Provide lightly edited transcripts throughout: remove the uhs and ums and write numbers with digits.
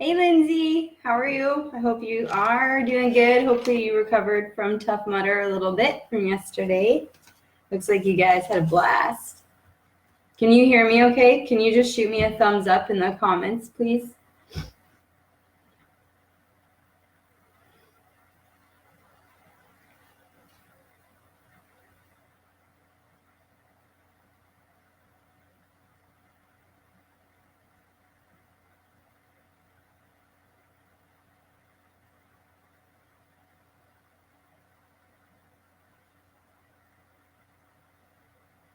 Hey Lindsay, how are you? I hope you are doing good. Hopefully you recovered from Tough Mudder a little bit from yesterday. Looks like you guys had a blast. Can you hear me okay? Can you just shoot me a thumbs up in the comments, please?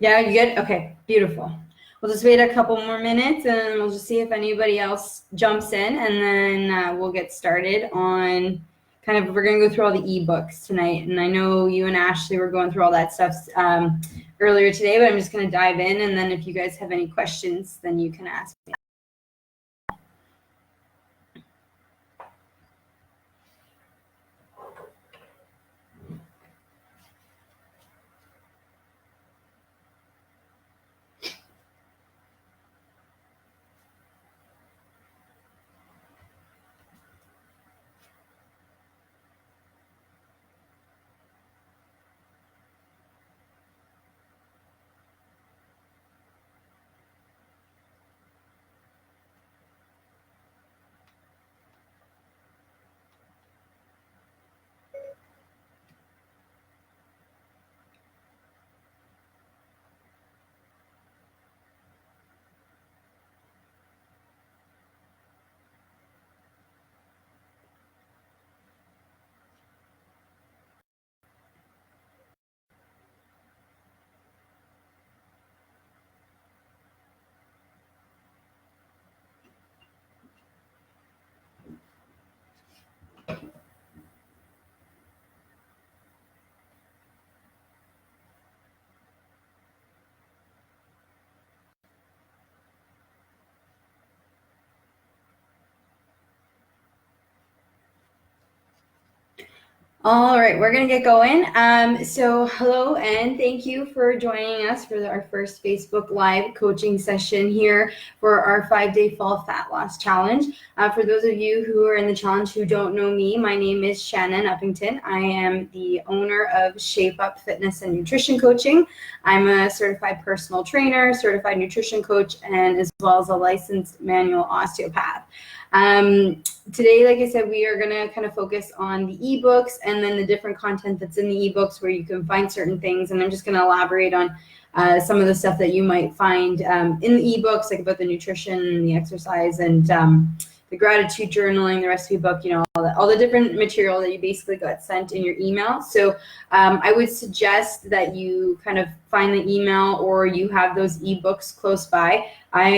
Yeah, you good? Okay, beautiful. We'll just wait a couple more minutes and we'll just see if anybody else jumps in, and then we'll get started on we're going to go through all the ebooks tonight. And I know you and Ashley were going through all that stuff earlier today, but I'm just going to dive in, and then if you guys have any questions, then you can ask me. All right, we're going to get going. So hello and thank you for joining us for our first Facebook Live coaching session here for our 5-day fall fat loss challenge. For those of you who are in the challenge who don't know me, my name is Shannon Uppington. I am the owner of Shape Up Fitness and Nutrition Coaching. I'm a certified personal trainer, certified nutrition coach, and as well as a licensed manual osteopath. Today, like I said, we are going to kind of focus on the ebooks and then the different content that's in the ebooks where you can find certain things. And I'm just going to elaborate on some of the stuff that you might find in the ebooks, like about the nutrition and the exercise and the gratitude journaling, the recipe book, all the different material that you basically got sent in your email. So I would suggest that you kind of find the email or you have those ebooks close by. I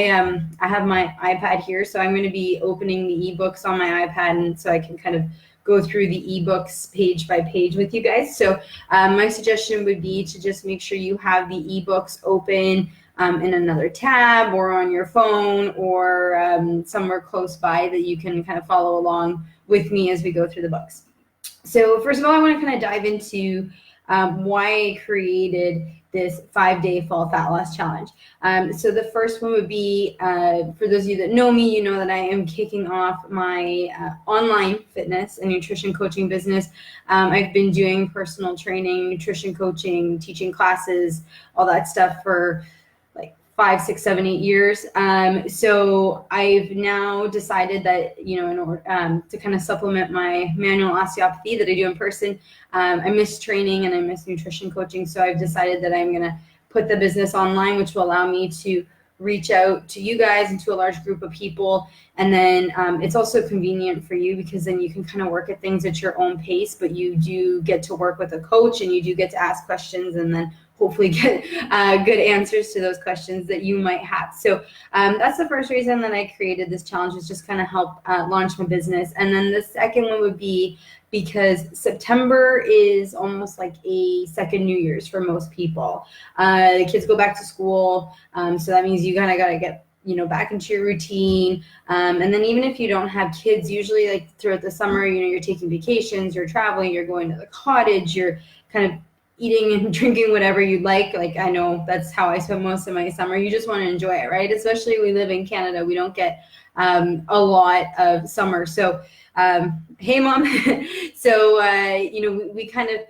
have my iPad here, so I'm going to be opening the ebooks on my iPad, and so I can kind of go through the ebooks page by page with you guys. So my suggestion would be to just make sure you have the ebooks open in another tab or on your phone or somewhere close by that you can kind of follow along with me as we go through the books. So first of all, I want to kind of dive into why I created this 5-day fall fat loss challenge. So the first one would be, for those of you that know me, you know that I am kicking off my online fitness and nutrition coaching business. I've been doing personal training, nutrition coaching, teaching classes, all that stuff for 5, 6, 7, 8 years. So I've now decided that, in order to kind of supplement my manual osteopathy that I do in person, I miss training and I miss nutrition coaching. So I've decided that I'm going to put the business online, which will allow me to reach out to you guys and to a large group of people. And then it's also convenient for you because then you can kind of work at things at your own pace, but you do get to work with a coach and you do get to ask questions and then hopefully get good answers to those questions that you might have. So that's the first reason that I created this challenge, is just kind of help launch my business. And then the second one would be because September is almost like a second New Year's for most people. The kids go back to school, so that means you kind of got to get back into your routine. And then even if you don't have kids, usually like throughout the summer, you're taking vacations, you're traveling, you're going to the cottage, you're kind of eating and drinking whatever you'd like. Like, I know that's how I spend most of my summer. You just want to enjoy it, right? Especially we live in Canada. We don't get a lot of summer. So, hey, Mom. So, we kind of,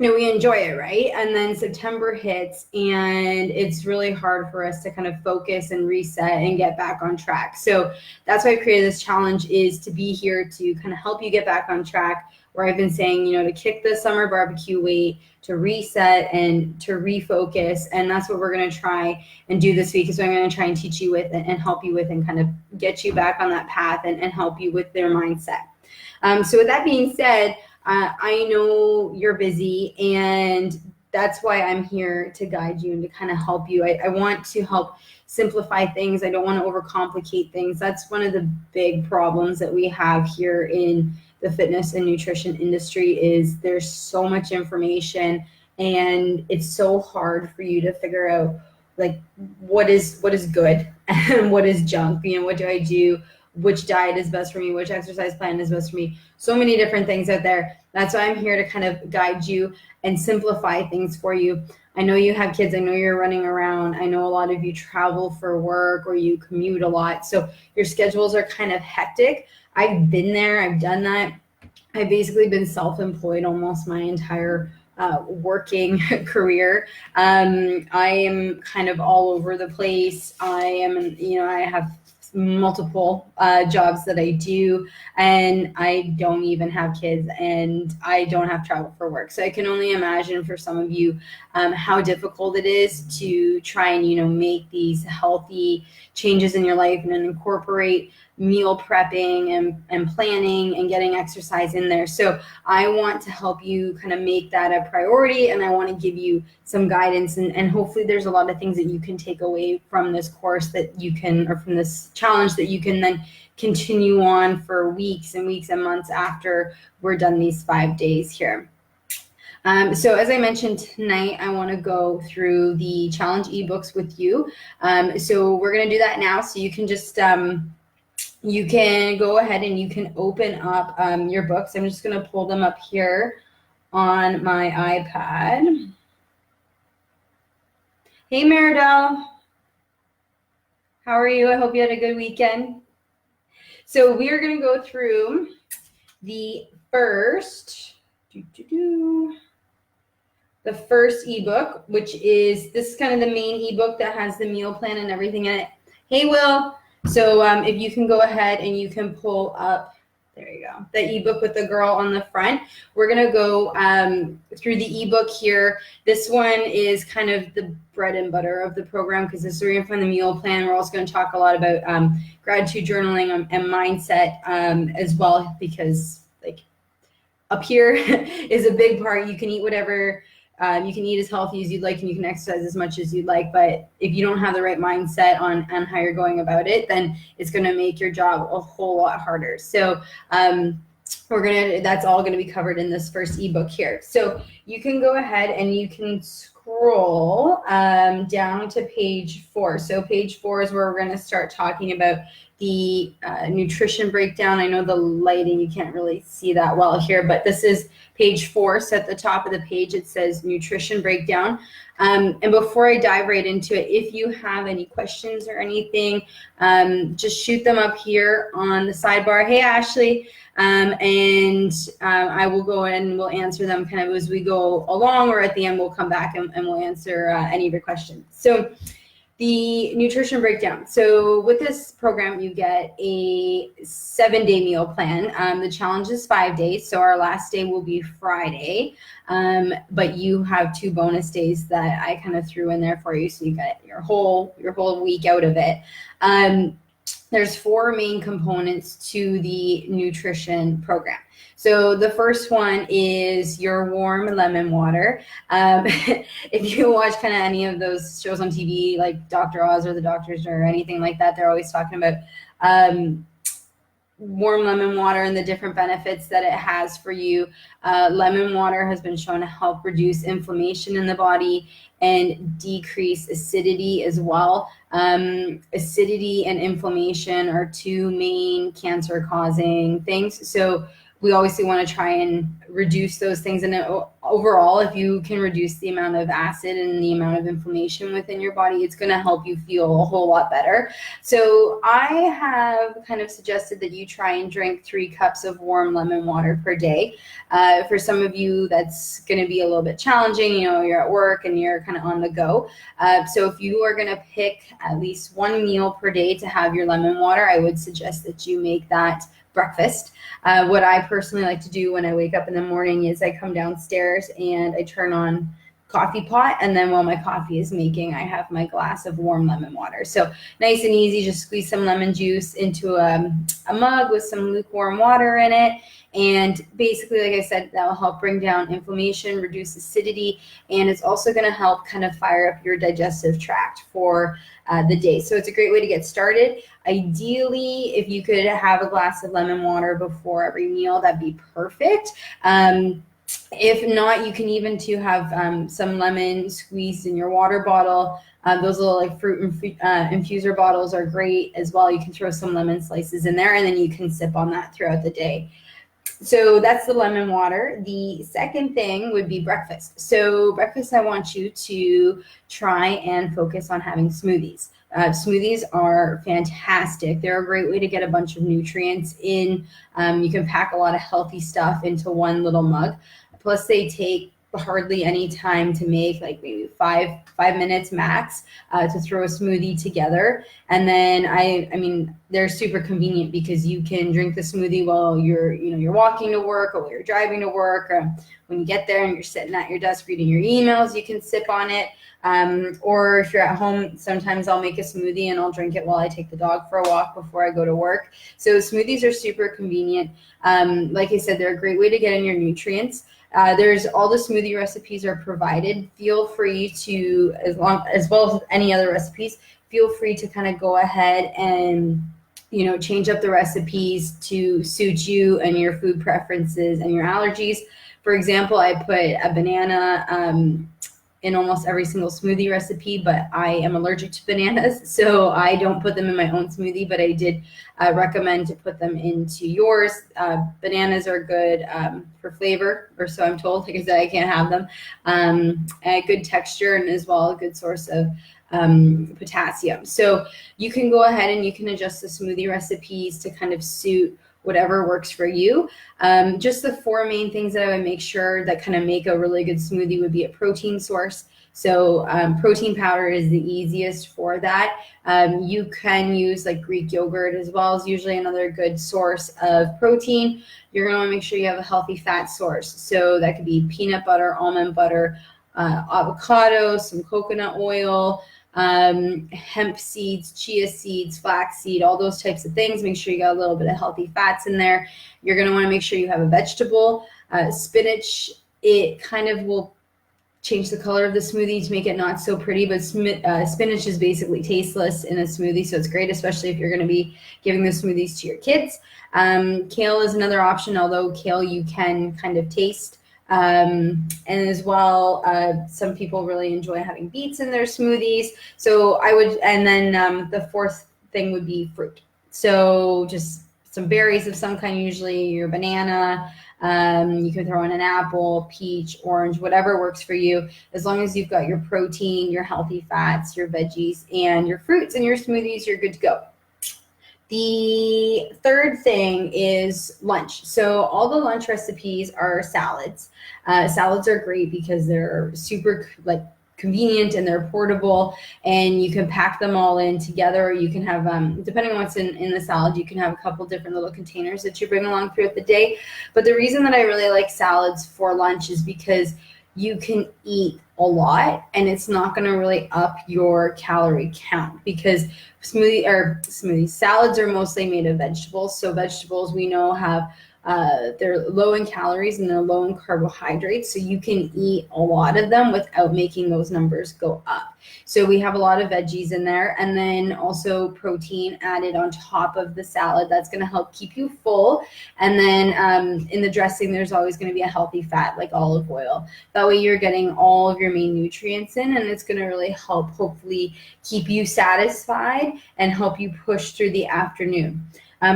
we enjoy it, right? And then September hits and it's really hard for us to kind of focus and reset and get back on track. So that's why I created this challenge, is to be here to kind of help you get back on track, where I've been saying, to kick the summer barbecue weight, to reset and to refocus. And that's what we're going to try and do this week, is what I'm going to try and teach you with and help you with, and kind of get you back on that path and help you with their mindset. So with that being said, I know you're busy, and that's why I'm here to guide you and to kind of help you. I want to help simplify things. I don't want to overcomplicate things. That's one of the big problems that we have here in the fitness and nutrition industry, is there's so much information, and it's so hard for you to figure out, like, what is good and what is junk. What do I do? Which diet is best for me? Which exercise plan is best for me? So many different things out there. That's why I'm here to kind of guide you and simplify things for you. I know you have kids. I know you're running around. I know a lot of you travel for work or you commute a lot. So your schedules are kind of hectic. I've been there. I've done that. I've basically been self-employed almost my entire working career. I am kind of all over the place. I have multiple jobs that I do, and I don't even have kids, and I don't have travel for work. So I can only imagine for some of you how difficult it is to try and make these healthy changes in your life and incorporate meal prepping and planning and getting exercise in there. So I want to help you kind of make that a priority, and I want to give you some guidance, and hopefully there's a lot of things that you can take away from this course that you can, or from this challenge, that you can then continue on for weeks and weeks and months after we're done these 5 days here. So as I mentioned tonight, I want to go through the challenge ebooks with you. So we're going to do that now. So you can just you can go ahead and you can open up your books. I'm just going to pull them up here on my iPad. Hey, Meridel. How are you? I hope you had a good weekend. So we are going to go through the first ebook, which is, this is kind of the main ebook that has the meal plan and everything in it. Hey, Will. So if you can go ahead and you can pull up, there you go, the ebook with the girl on the front. We're going to go through the ebook here. This one is kind of the bread and butter of the program, because this is where you're going to find the meal plan. We're also going to talk a lot about gratitude journaling and mindset as well, because like up here is a big part. You can eat whatever. You can eat as healthy as you'd like, and you can exercise as much as you'd like. But if you don't have the right mindset on how you're going about it, then it's going to make your job a whole lot harder. So that's all going to be covered in this first ebook here. So you can go ahead and you can scroll down to page 4. So page 4 is where we're going to start talking about the nutrition breakdown. I know the lighting, you can't really see that well here, but this is page 4. So at the top of the page, it says nutrition breakdown. And before I dive right into it, if you have any questions or anything, just shoot them up here on the sidebar. Hey, Ashley. I will go in and we'll answer them kind of as we go along, or at the end we'll come back and we'll answer any of your questions. So the nutrition breakdown. So with this program, you get a 7-day meal plan. The challenge is 5 days. So our last day will be Friday. But you have 2 bonus days that I kind of threw in there for you. So you get your whole week out of it. There's 4 main components to the nutrition program. So the first one is your warm lemon water. If you watch kind of any of those shows on TV, like Dr. Oz or The Doctors or anything like that, they're always talking about warm lemon water and the different benefits that it has for you. Lemon water has been shown to help reduce inflammation in the body and decrease acidity as well. Acidity and inflammation are 2 main cancer-causing things. So we obviously want to try and reduce those things. And overall, if you can reduce the amount of acid and the amount of inflammation within your body, it's going to help you feel a whole lot better. So I have kind of suggested that you try and drink 3 cups of warm lemon water per day. For some of you, that's going to be a little bit challenging. You know, you're at work and you're kind of on the go. So if you are going to pick at least 1 meal per day to have your lemon water, I would suggest that you make that breakfast. What I personally like to do when I wake up in the morning is I come downstairs and I turn on coffee pot, and then while my coffee is making, I have my glass of warm lemon water. So nice and easy, just squeeze some lemon juice into a mug with some lukewarm water in it. And basically, like I said, that will help bring down inflammation, reduce acidity, and it's also going to help kind of fire up your digestive tract for the day. So it's a great way to get started. Ideally, if you could have a glass of lemon water before every meal, that'd be perfect. If not, you can even have some lemon squeezed in your water bottle. Those little like fruit infuser bottles are great as well. You can throw some lemon slices in there, and then you can sip on that throughout the day. So that's the lemon water. The second thing would be breakfast. So breakfast, I want you to try and focus on having smoothies. Smoothies are fantastic. They're a great way to get a bunch of nutrients in. You can pack a lot of healthy stuff into one little mug. Plus, they take hardly any time to make, like maybe five minutes max to throw a smoothie together. And then I mean, they're super convenient because you can drink the smoothie while you're walking to work, or while you're driving to work. When you get there and you're sitting at your desk reading your emails, you can sip on it. Or if you're at home, sometimes I'll make a smoothie and I'll drink it while I take the dog for a walk before I go to work. So smoothies are super convenient. Like I said, they're a great way to get in your nutrients. There's all the smoothie recipes are provided. Feel free to, as well as any other recipes, feel free to kind of go ahead and change up the recipes to suit you and your food preferences and your allergies. For example, I put a banana in almost every single smoothie recipe, but I am allergic to bananas, so I don't put them in my own smoothie, but I did recommend to put them into yours. Bananas are good for flavor, or so I'm told, because I can't have them. A good texture, and as well a good source of potassium. So you can go ahead and you can adjust the smoothie recipes to kind of suit whatever works for you. Just the 4 main things that I would make sure that kind of make a really good smoothie would be a protein source. So protein powder is the easiest for that. You can use like Greek yogurt as well, as usually another good source of protein. You're going to want to make sure you have a healthy fat source. So that could be peanut butter, almond butter, avocado, some coconut oil, hemp seeds, chia seeds, flaxseed, all those types of things. Make sure you got a little bit of healthy fats in there. You're going to want to make sure you have a vegetable. Spinach, it kind of will change the color of the smoothie to make it not so pretty, but spinach is basically tasteless in a smoothie, so it's great, especially if you're going to be giving the smoothies to your kids. Kale is another option, although kale you can kind of taste. And as well, some people really enjoy having beets in their smoothies. So I would, and then the 4th thing would be fruit. So just some berries of some kind, usually your banana. You can throw in an apple, peach, orange, whatever works for you. As long as you've got your protein, your healthy fats, your veggies, and your fruits in your smoothies, you're good to go. The 3rd thing is lunch. So all the lunch recipes are salads. Salads are great because they're super convenient and they're portable, and you can pack them all in together. You can have, depending on what's in the salad, you can have a couple different little containers that you bring along throughout the day. But the reason that I really like salads for lunch is because you can eat a lot and it's not going to really up your calorie count, because salads are mostly made of vegetables. So vegetables, we know, have they're low in calories and they're low in carbohydrates, so you can eat a lot of them without making those numbers go up. So we have a lot of veggies in there, and then also protein added on top of the salad. That's going to help keep you full. And then in the dressing, there's always going to be a healthy fat like olive oil. That way you're getting all of your main nutrients in, and it's going to really help hopefully keep you satisfied and help you push through the afternoon.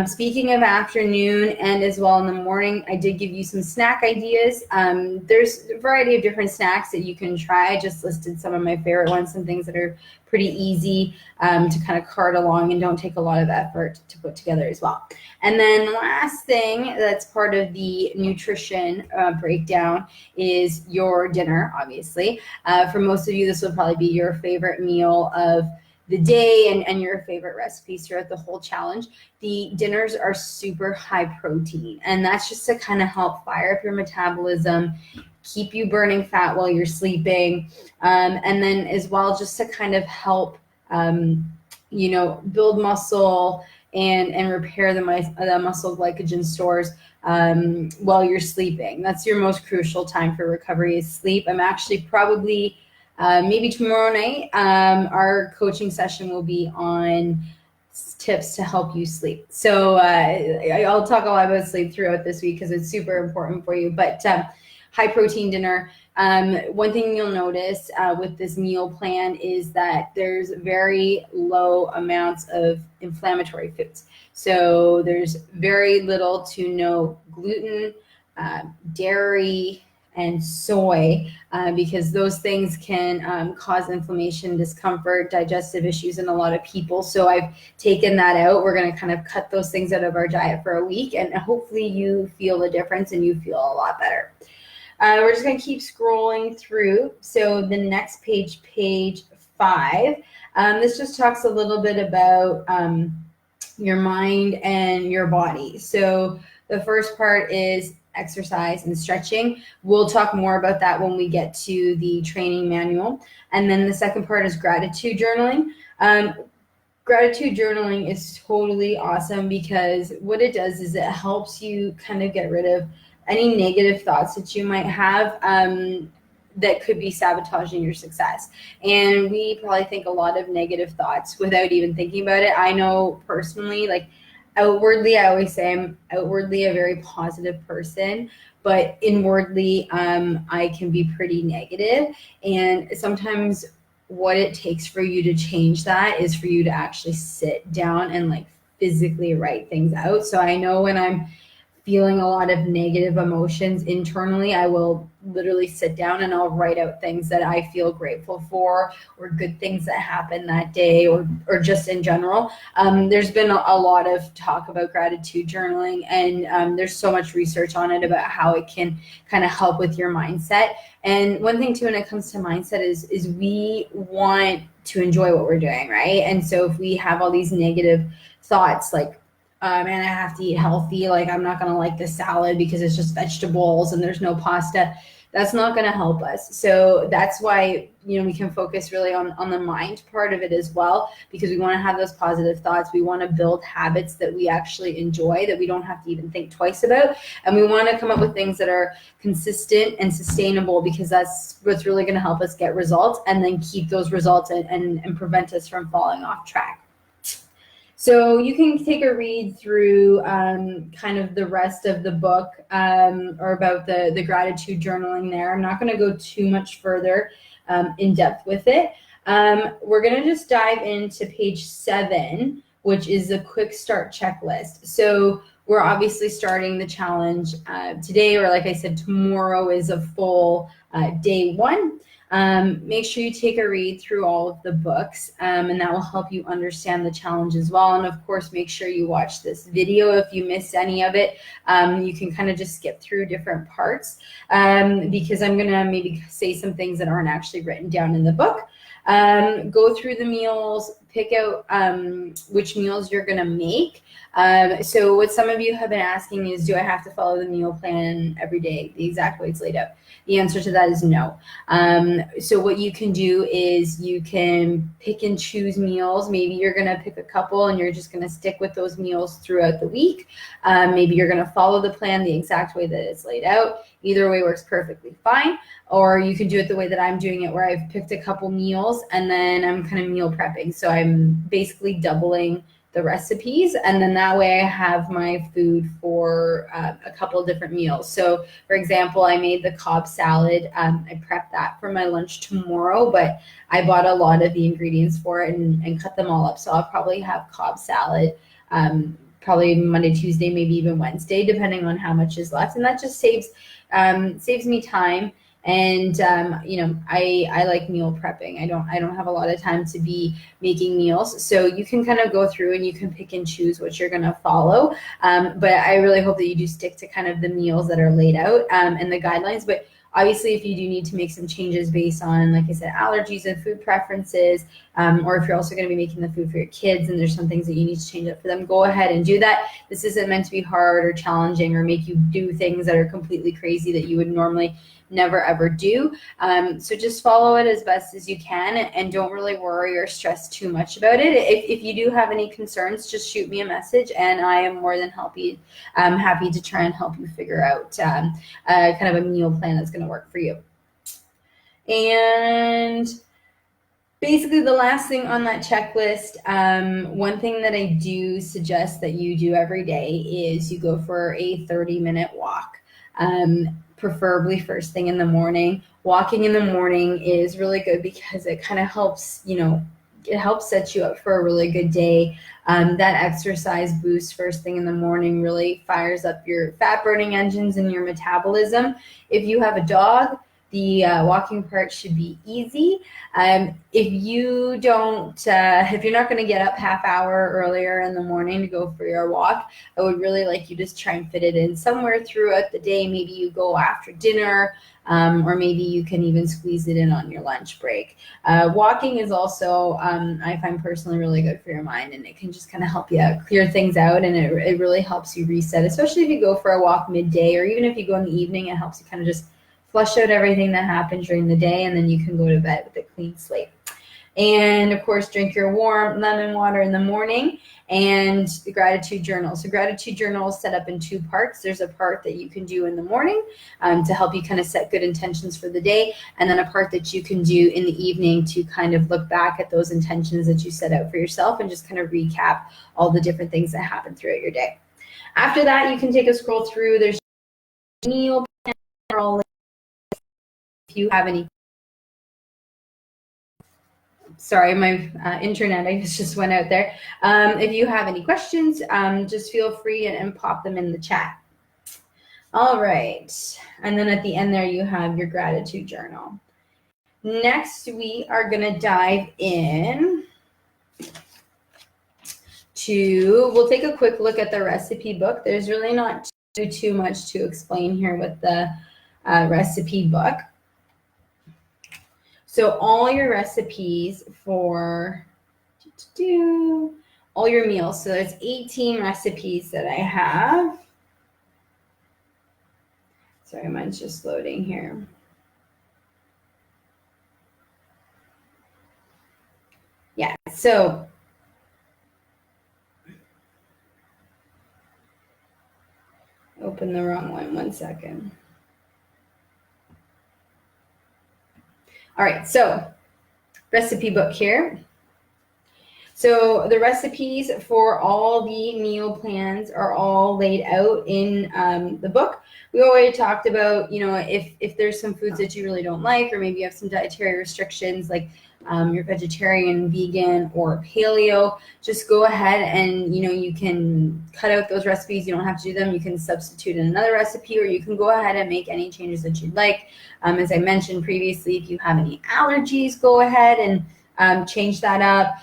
Speaking of afternoon and as well in the morning, I did give you some snack ideas. There's a variety of different snacks that you can try. I just listed some of my favorite ones, some things that are pretty easy to kind of cart along and don't take a lot of effort to put together as well. And then last thing that's part of the nutrition breakdown is your dinner, obviously. For most of you, this will probably be your favorite meal of the day and your favorite recipes throughout the whole challenge. The dinners are super high protein, and that's just to kind of help fire up your metabolism, keep you burning fat while you're sleeping, and then as well just to kind of help build muscle and repair the muscle glycogen stores while you're sleeping. That's your most crucial time for recovery, is sleep. I'm actually probably maybe tomorrow night, our coaching session will be on tips to help you sleep. So I'll talk a lot about sleep throughout this week because it's super important for you. But high protein dinner. One thing you'll notice with this meal plan is that there's very low amounts of inflammatory foods. So there's very little to no gluten, dairy, and soy, because those things can cause inflammation, discomfort, digestive issues in a lot of people. So I've taken that out. We're going to kind of cut those things out of our diet for a week, and hopefully you feel the difference and you feel a lot better. We're just going to keep scrolling through. So the next page, page 5, this just talks a little bit about your mind and your body. So the first part is exercise and stretching. We'll talk more about that when we get to the training manual. And then the second part is gratitude journaling. Gratitude journaling is totally awesome because what it does is it helps you kind of get rid of any negative thoughts that you might have that could be sabotaging your success. And we probably think a lot of negative thoughts without even thinking about it. I know personally, like outwardly, I always say I'm outwardly a very positive person, but inwardly, I can be pretty negative. And sometimes what it takes for you to change that is for you to actually sit down and like physically write things out. So I know when I'm feeling a lot of negative emotions internally, I will literally sit down and I'll write out things that I feel grateful for, or good things that happened that day, or just in general. There's been a lot of talk about gratitude journaling, and there's so much research on it about how it can kind of help with your mindset. And one thing too, when it comes to mindset is we want to enjoy what we're doing, right? And so if we have all these negative thoughts like, man, I have to eat healthy, like I'm not gonna like this salad because it's just vegetables and there's no pasta, that's not gonna help us. So that's why, we can focus really on the mind part of it as well, because we wanna have those positive thoughts. We wanna build habits that we actually enjoy, that we don't have to even think twice about. And we wanna come up with things that are consistent and sustainable, because that's what's really gonna help us get results and then keep those results and prevent us from falling off track. So you can take a read through kind of the rest of the book or about the gratitude journaling there. I'm not going to go too much further in depth with it. We're going to just dive into page 7, which is a quick start checklist. So we're obviously starting the challenge today, or like I said, tomorrow is a full day 1. Make sure you take a read through all of the books, and that will help you understand the challenge as well. And of course, make sure you watch this video. If you missed any of it, you can kind of just skip through different parts, because I'm going to maybe say some things that aren't actually written down in the book. Go through the meals, pick out which meals you're going to make. So what some of you have been asking is, do I have to follow the meal plan every day, the exact way it's laid out? The answer to that is no. So what you can do is you can pick and choose meals. Maybe you're going to pick a couple and you're just going to stick with those meals throughout the week. Maybe you're going to follow the plan the exact way that it's laid out. Either way works perfectly fine. Or you can do it the way that I'm doing it, where I've picked a couple meals and then I'm kind of meal prepping. So I'm basically doubling the recipes, and then that way I have my food for a couple of different meals. So for example, I made the Cobb salad. I prepped that for my lunch tomorrow, but I bought a lot of the ingredients for it and cut them all up. So I'll probably have Cobb salad probably Monday, Tuesday, maybe even Wednesday, depending on how much is left. And that just saves me time. And I like meal prepping. I don't have a lot of time to be making meals, so you can kind of go through and you can pick and choose what you're going to follow. But I really hope that you do stick to kind of the meals that are laid out and the guidelines. But obviously, if you do need to make some changes based on, like I said, allergies and food preferences, or if you're also going to be making the food for your kids and there's some things that you need to change up for them, go ahead and do that. This isn't meant to be hard or challenging or make you do things that are completely crazy that you would normally never ever do. So just follow it as best as you can, and don't really worry or stress too much about it. If you do have any concerns, just shoot me a message, and I am more than happy to try and help you figure out kind of a meal plan that's going to work for you. And basically, the last thing on that checklist, one thing that I do suggest that you do every day is you go for a 30-minute walk. Preferably first thing in the morning. Walking in the morning is really good because it kind of helps, it helps set you up for a really good day. That exercise boost first thing in the morning really fires up your fat burning engines and your metabolism. If you have a dog, the walking part should be easy. If you don't, if you're not going to get up half hour earlier in the morning to go for your walk, I would really like you to try and fit it in somewhere throughout the day. Maybe you go after dinner, or maybe you can even squeeze it in on your lunch break. Walking is also, I find personally, really good for your mind, and it can just kind of help you clear things out, and it really helps you reset, especially if you go for a walk midday, or even if you go in the evening. It helps you kind of just flush out everything that happened during the day, and then you can go to bed with a clean slate. And of course, drink your warm lemon water in the morning, and the gratitude journal. So gratitude journal is set up in two parts. There's a part that you can do in the morning to help you kind of set good intentions for the day, and then a part that you can do in the evening to kind of look back at those intentions that you set out for yourself and just kind of recap all the different things that happened throughout your day. After that, you can take a scroll through. There's meal plan. If you have any, sorry, my internet, I guess, just went out there. If you have any questions, just feel free and pop them in the chat. All right. And then at the end there, you have your gratitude journal. Next, we are going to dive in to, we'll take a quick look at the recipe book. There's really not too much to explain here with the recipe book. So all your recipes for all your meals. So there's 18 recipes that I have. Sorry, mine's just loading here. Yeah, so open the wrong one second. All right, so recipe book here. So the recipes for all the meal plans are all laid out in the book. We already talked about, if there's some foods that you really don't like, or maybe you have some dietary restrictions, like you're vegetarian, vegan, or paleo, just go ahead and, you can cut out those recipes. You don't have to do them. You can substitute in another recipe, or you can go ahead and make any changes that you'd like. As I mentioned previously, if you have any allergies, go ahead and change that up,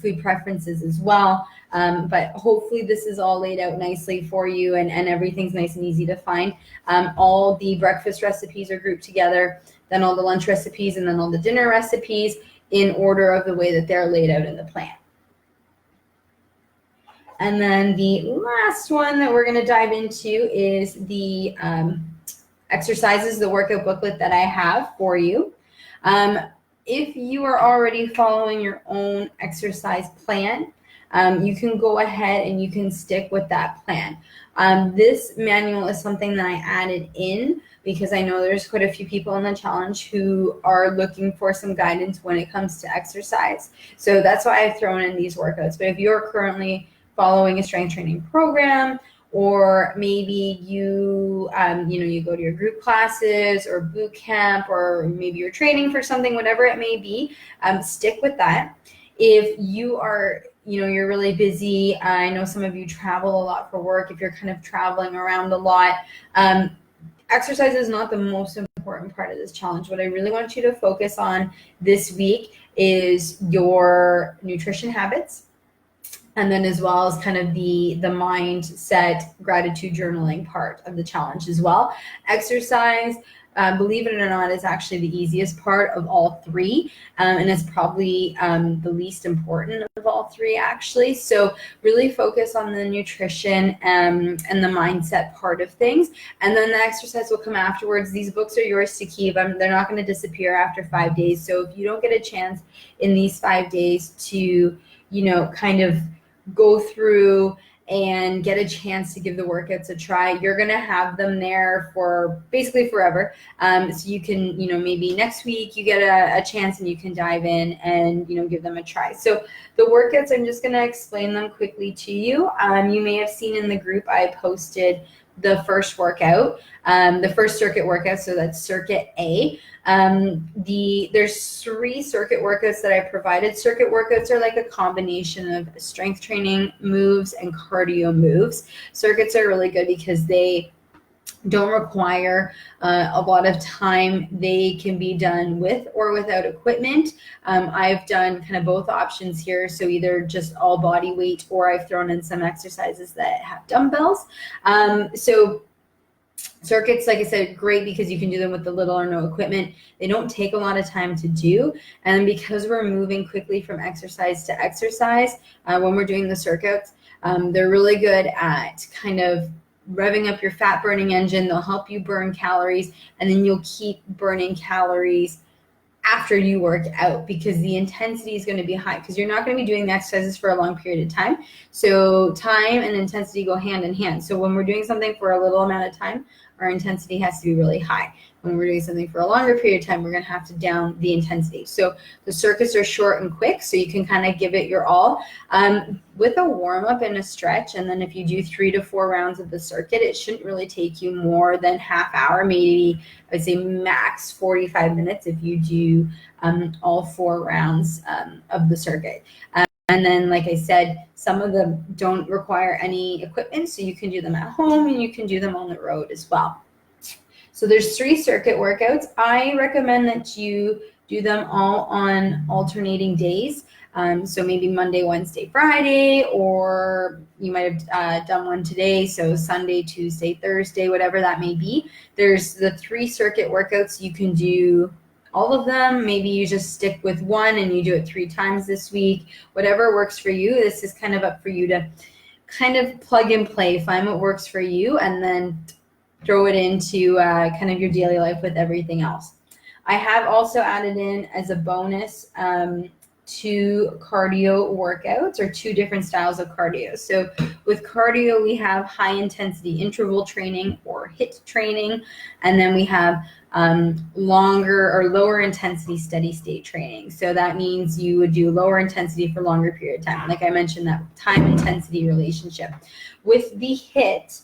food preferences as well. But hopefully this is all laid out nicely for you, and everything's nice and easy to find. All the breakfast recipes are grouped together, then all the lunch recipes, and then all the dinner recipes in order of the way that they're laid out in the plan. And then the last one that we're going to dive into is the exercises, the workout booklet that I have for you. If you are already following your own exercise plan, you can go ahead and you can stick with that plan. This manual is something that I added in because I know there's quite a few people in the challenge who are looking for some guidance when it comes to exercise. So that's why I've thrown in these workouts. But if you're currently following a strength training program, or maybe you go to your group classes or boot camp, or maybe you're training for something, whatever it may be, stick with that. If you are you're really busy. I know some of you travel a lot for work. If you're kind of traveling around a lot, exercise is not the most important part of this challenge. What I really want you to focus on this week is your nutrition habits, and then as well as kind of the mindset, gratitude journaling part of the challenge as well. Exercise, believe it or not, is actually the easiest part of all three, and it's probably the least important of all three, actually. So really focus on the nutrition and the mindset part of things, and then the exercise will come afterwards. These books are yours to keep. They're not going to disappear after 5 days. So if you don't get a chance in these 5 days to, kind of go through and get a chance to give the workouts a try, you're going to have them there for basically forever. So you can, maybe next week you get a chance and you can dive in and, give them a try. So the workouts, I'm just going to explain them quickly to you. You may have seen in the group I posted the first workout, the first circuit workout. So that's circuit A. There's 3 circuit workouts that I provided. Circuit workouts are like a combination of strength training moves and cardio moves. Circuits are really good because they don't require a lot of time. They can be done with or without equipment. I've done kind of both options here. So either just all body weight, or I've thrown in some exercises that have dumbbells. So circuits, like I said, great because you can do them with the little or no equipment. They don't take a lot of time to do. And because we're moving quickly from exercise to exercise, when we're doing the circuits, they're really good at kind of revving up your fat burning engine. They'll help you burn calories, and then you'll keep burning calories after you work out because the intensity is going to be high, because you're not going to be doing the exercises for a long period of time. So time and intensity go hand in hand. So when we're doing something for a little amount of time, our intensity has to be really high. When we're doing something for a longer period of time, we're going to have to down the intensity. So the circuits are short and quick, so you can kind of give it your all with a warm up and a stretch. And then if you do 3 to 4 rounds of the circuit, it shouldn't really take you more than half hour, maybe I would say max 45 minutes if you do all 4 rounds of the circuit. And then, like I said, some of them don't require any equipment, so you can do them at home and you can do them on the road as well. So there's 3 circuit workouts. I recommend that you do them all on alternating days. So maybe Monday, Wednesday, Friday, or you might have done one today. So Sunday, Tuesday, Thursday, whatever that may be. There's the 3 circuit workouts. You can do all of them. Maybe you just stick with one and you do it 3 times this week. Whatever works for you. This is kind of up for you to kind of plug and play, find what works for you, and then throw it into kind of your daily life with everything else. I have also added in as a bonus 2 cardio workouts, or 2 different styles of cardio. So with cardio, we have high intensity interval training or HIIT training, and then we have longer or lower intensity steady state training. So that means you would do lower intensity for longer period of time. Like I mentioned, that time intensity relationship. With the HIIT,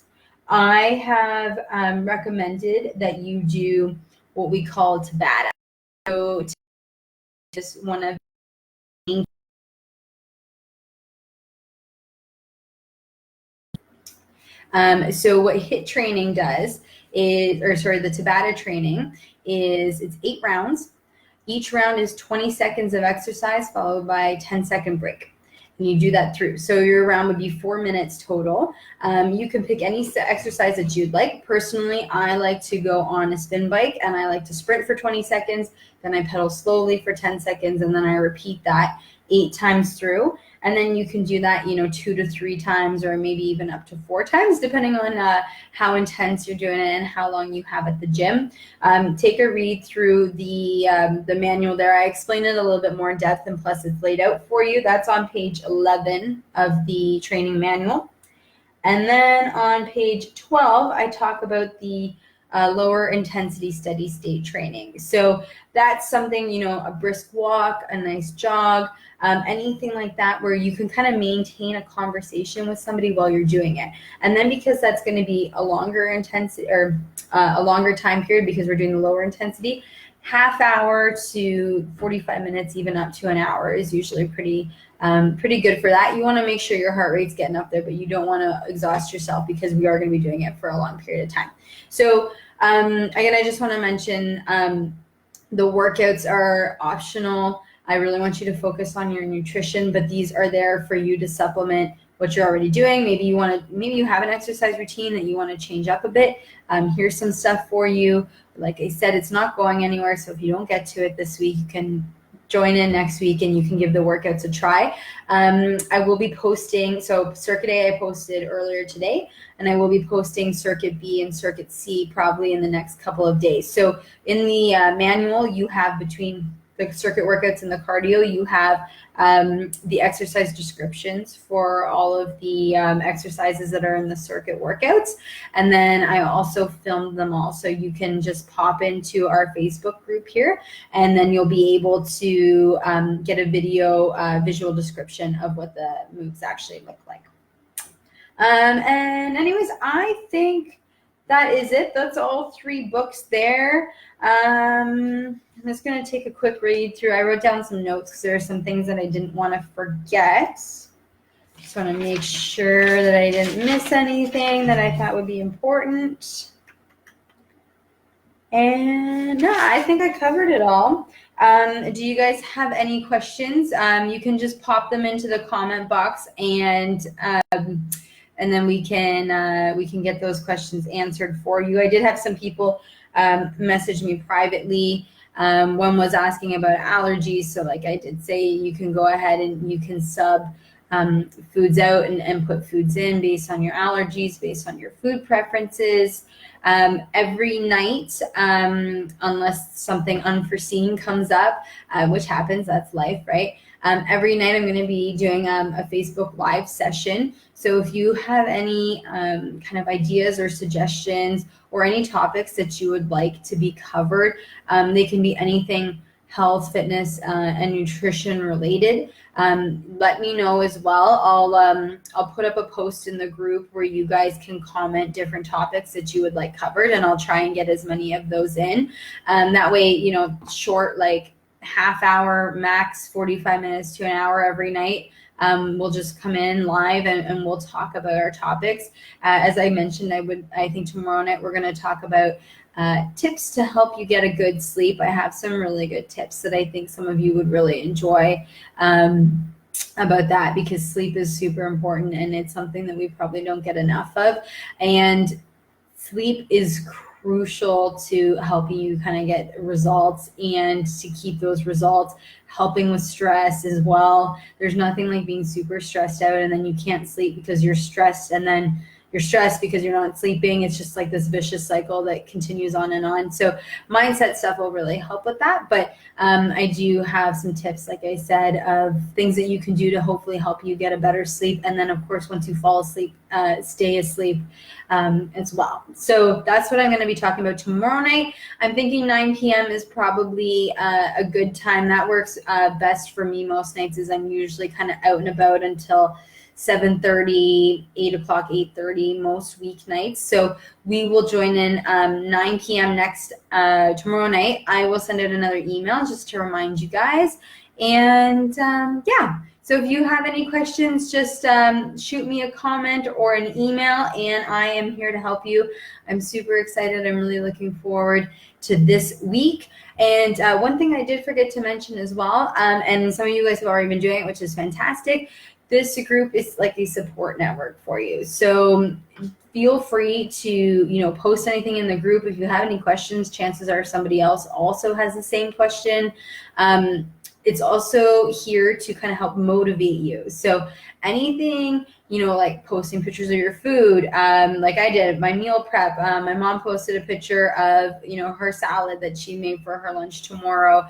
I have recommended that you do what we call Tabata. So just one of so what HIIT training does is, the Tabata training is, it's 8 rounds. Each round is 20 seconds of exercise followed by a 10-second break. And you do that through. So your round would be 4 minutes total. You can pick any exercise that you'd like. Personally, I like to go on a spin bike and I like to sprint for 20 seconds. Then I pedal slowly for 10 seconds and then I repeat that 8 times through. And then you can do that, 2 to 3 times, or maybe even up to 4 times, depending on how intense you're doing it and how long you have at the gym. Take a read through the manual there. I explain it a little bit more in depth, and plus it's laid out for you. That's on page 11 of the training manual. And then on page 12, I talk about the lower intensity steady state training. So that's something, a brisk walk, a nice jog, anything like that, where you can kind of maintain a conversation with somebody while you're doing it. And then because that's going to be a longer intensity, or a longer time period, because we're doing the lower intensity, half hour to 45 minutes, even up to an hour is usually pretty good for that. You want to make sure your heart rate's getting up there, but you don't want to exhaust yourself because we are going to be doing it for a long period of time. So again, I just want to mention the workouts are optional. I really want you to focus on your nutrition, but these are there for you to supplement what you're already doing. Maybe you have an exercise routine that you want to change up a bit. Here's some stuff for you. Like I said, it's not going anywhere. So if you don't get to it this week, you can join in next week and you can give the workouts a try. I will be posting, so Circuit A I posted earlier today, and I will be posting Circuit B and Circuit C probably in the next couple of days. So in the manual, you have between the circuit workouts and the cardio, you have the exercise descriptions for all of the exercises that are in the circuit workouts. And then I also filmed them all. So you can just pop into our Facebook group here, and then you'll be able to get a visual description of what the moves actually look like. And anyways, I think that is it. That's all 3 books there. I'm just going to take a quick read through. I wrote down some notes because there are some things that I didn't want to forget. Just want to make sure that I didn't miss anything that I thought would be important. And no, I think I covered it all. Do you guys have any questions? You can just pop them into the comment box, and then we can get those questions answered for you. I did have some people message me privately. One was asking about allergies. So like I did say, you can go ahead and you can sub foods out and put foods in based on your allergies, based on your food preferences. Every night, unless something unforeseen comes up, which happens, that's life, right? Every night I'm going to be doing a Facebook Live session. So if you have any kind of ideas or suggestions or any topics that you would like to be covered, they can be anything health, fitness, and nutrition related. Let me know as well. I'll put up a post in the group where you guys can comment different topics that you would like covered, and I'll try and get as many of those in. That way, short, like half hour, max 45 minutes to an hour every night. We'll just come in live and we'll talk about our topics. As I mentioned, I think tomorrow night we're going to talk about tips to help you get a good sleep. I have some really good tips that I think some of you would really enjoy about that, because sleep is super important and it's something that we probably don't get enough of. And sleep is crucial to helping you kind of get results and to keep those results, helping with stress as well. There's nothing like being super stressed out and then you can't sleep because you're stressed, and then you're stressed because you're not sleeping. It's just like this vicious cycle that continues on and on. So mindset stuff will really help with that. But I do have some tips, like I said, of things that you can do to hopefully help you get a better sleep. And then, of course, once you fall asleep, stay asleep as well. So that's what I'm going to be talking about tomorrow night. I'm thinking 9 p.m. is probably a good time. That works best for me most nights, as I'm usually kind of out and about until 7:30, 8 o'clock, 8:30 most weeknights. So we will join in 9 p.m. next tomorrow night. I will send out another email just to remind you guys. And yeah, so if you have any questions, just shoot me a comment or an email, and I am here to help you. I'm super excited. I'm really looking forward to this week. And one thing I did forget to mention as well, and some of you guys have already been doing it, which is fantastic. This group is like a support network for you. So feel free to, post anything in the group. If you have any questions, chances are somebody else also has the same question. It's also here to kind of help motivate you. So anything, like posting pictures of your food, like I did, my meal prep. My mom posted a picture of, her salad that she made for her lunch tomorrow.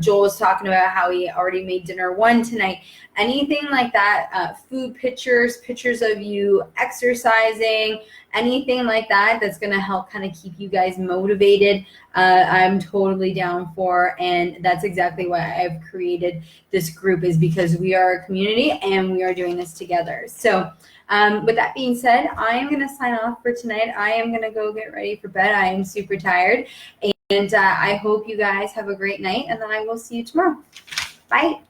Joel was talking about how he already made dinner one tonight. Anything like that, food pictures of you exercising, anything like that that's going to help kind of keep you guys motivated, I'm totally down for. And that's exactly why I've created this group, is because we are a community and we are doing this together. So with that being said, I am going to sign off for tonight. I am going to go get ready for bed. I am super tired. And I hope you guys have a great night, and then I will see you tomorrow. Bye.